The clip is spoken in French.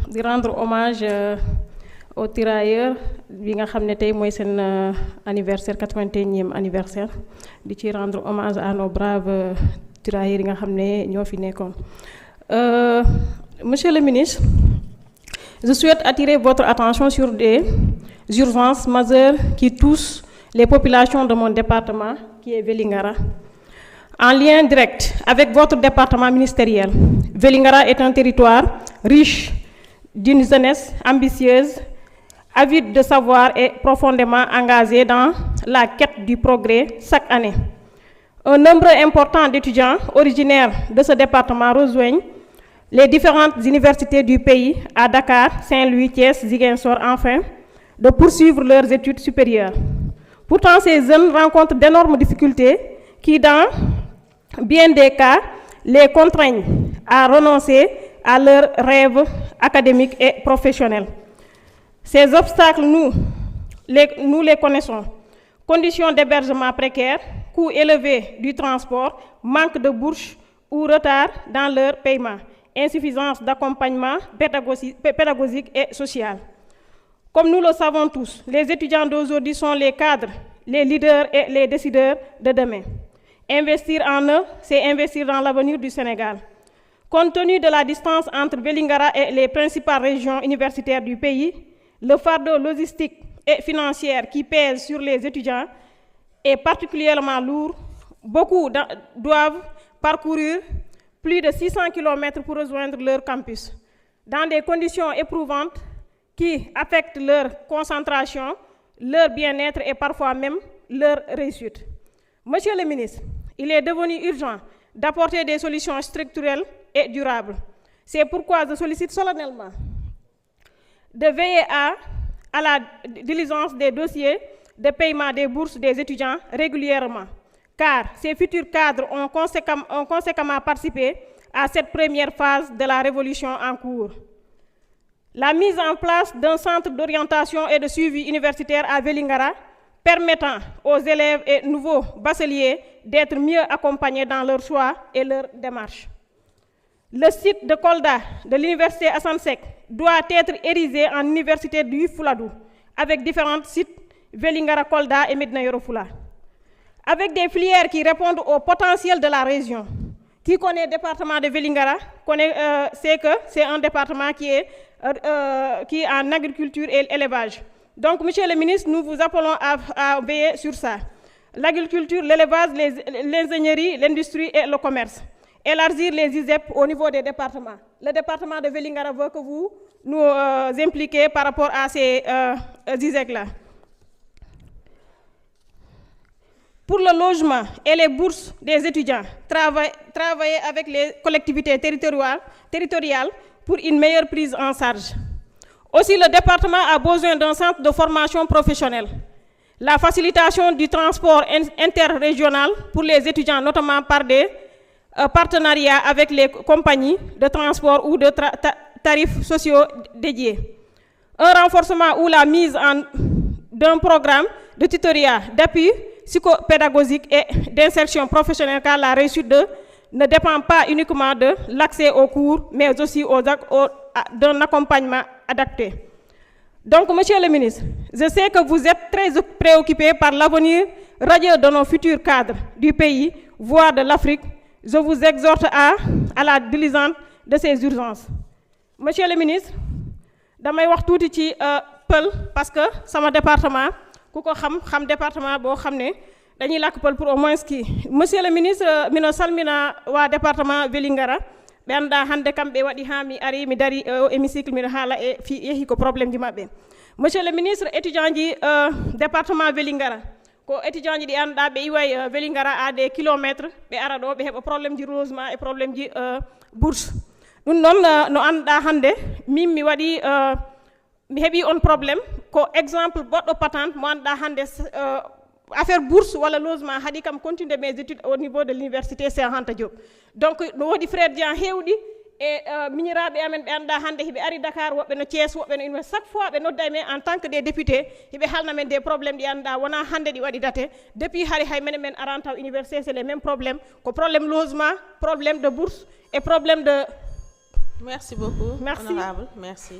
di rendre hommage aux tirailleurs bi nga xam ne tey mooy seen anniversaire 81e anniversaire di ci rendre hommage à nos braves tirailleurs yi nga xam ne ñoo fi nekkoon. Monsieur le ministre, je souhaite attirer votre attention sur des urgences majeures qui touchent les populations de mon département qui est Vélingara. En lien direct avec votre département ministériel, Vélingara est un territoire riche d'une jeunesse ambitieuse, avide de savoir et profondément engagée dans la quête du progrès chaque année. Un nombre important d'étudiants originaires de ce département rejoignent les différentes universités du pays à Dakar, Saint-Louis, Thiès, Ziguinchor, enfin, de poursuivre leurs études supérieures. Pourtant, ces jeunes rencontrent d'énormes difficultés qui, dans bien des cas, les contraignent à renoncer à leurs rêves académiques et professionnels. Ces obstacles, nous les connaissons. Conditions d'hébergement précaires, coûts élevés du transport, manque de bourses ou retard dans leur paiement, insuffisance d'accompagnement pédagogique et social. Comme nous le savons tous, les étudiants d'aujourd'hui sont les cadres, les leaders et les décideurs de demain. Investir en eux, c'est investir dans l'avenir du Sénégal. Compte tenu de la distance entre Vélingara et les principales régions universitaires du pays, le fardeau logistique et financier qui pèse sur les étudiants est particulièrement lourd. Beaucoup doivent parcourir plus de 600 km pour rejoindre leur campus, dans des conditions éprouvantes qui affectent leur concentration, leur bien-être et parfois même leur réussite. Monsieur le ministre, il est devenu urgent d'apporter des solutions structurelles et durables. C'est pourquoi je sollicite solennellement de veiller à la diligence des dossiers de paiement des bourses des étudiants régulièrement, car ces futurs cadres ont conséquemment participé à cette première phase de la révolution en cours. La mise en place d'un centre d'orientation et de suivi universitaire à Vélingara permettant aux élèves et nouveaux bacheliers d'être mieux accompagnés dans leurs choix et leurs démarches. Le site de Kolda de l'université Assane Seck doit être érigé en université du Fouladou, avec différents sites Vélingara, Kolda et Médina Yoro Foulah, avec des filières qui répondent au potentiel de la région. Qui connaît le département de Vélingara sait que c'est un département qui est en agriculture et élevage. Donc, monsieur le ministre, nous vous appelons à veiller sur ça. L'agriculture, l'élevage, l'ingénierie, l'industrie et le commerce. Élargir les ISEP au niveau des départements. Le département de Vélingara veut que vous nous impliquiez par rapport à ces ISEP-là. Pour le logement et les bourses des étudiants, travailler avec les collectivités territoriales pour une meilleure prise en charge. Aussi, le département a besoin d'un centre de formation professionnelle. La facilitation du transport interrégional pour les étudiants, notamment par des partenariats avec les compagnies de transport ou de tarifs sociaux dédiés. Un renforcement ou la mise en d'un programme de tutorat, d'appui psychopédagogique et d'insertion professionnelle, car la réussite ne dépend pas uniquement de l'accès aux cours, mais aussi d'un accompagnement adapté. Donc, monsieur le ministre, je sais que vous êtes très préoccupé par l'avenir radieux de nos futurs cadres du pays, voire de l'Afrique. Je vous exhorte à la diligence de ces urgences. Monsieur le ministre, damay wax tuuti ci Peul parce que sama département ku ko xam département boo xam ne dañuy làkk Peul pour au moins kii. Monsieur le ministre, mino salmina waa département Vélingara ɓe annda hannde kamɓe waɗi haa mi ari mi dari o hémicycle miɗo haala e fi yehi ko probléme ji maɓɓe. Monsieur le ministre, étudiant ji département Vélingara ko étudiant ji ɗi annda ɓe iway Vélingara à des kilomètres ɓe ara ɗo ɓe heɓa probléme ji logement et probléme ji bourse. Ɗum noon no annda hannde min mi waɗi mi heɓi on probléme ko exemple goɗɗo patente mo annda hannde affaire bourse walla logement haɗi kam continuer mes études au niveau de l'université Cheikh Anta Diop. Donc no woodi frère Dian heewɗi e miñiraaɓe amen ɓe annda hannde hiɓe ari Dakar, woɓɓe no Thiès, woɓɓe no université. Chaque fois ɓe nodda men en tant que des députés hiɓe halna men des problèmes ɗi annda wona hannde ɗi waɗi date depuis hay menen men aran taw université c'est les mêmes problèmes ko problème logement, problème de bourse et problème de Merci beaucoup. Merci. Honorable, merci.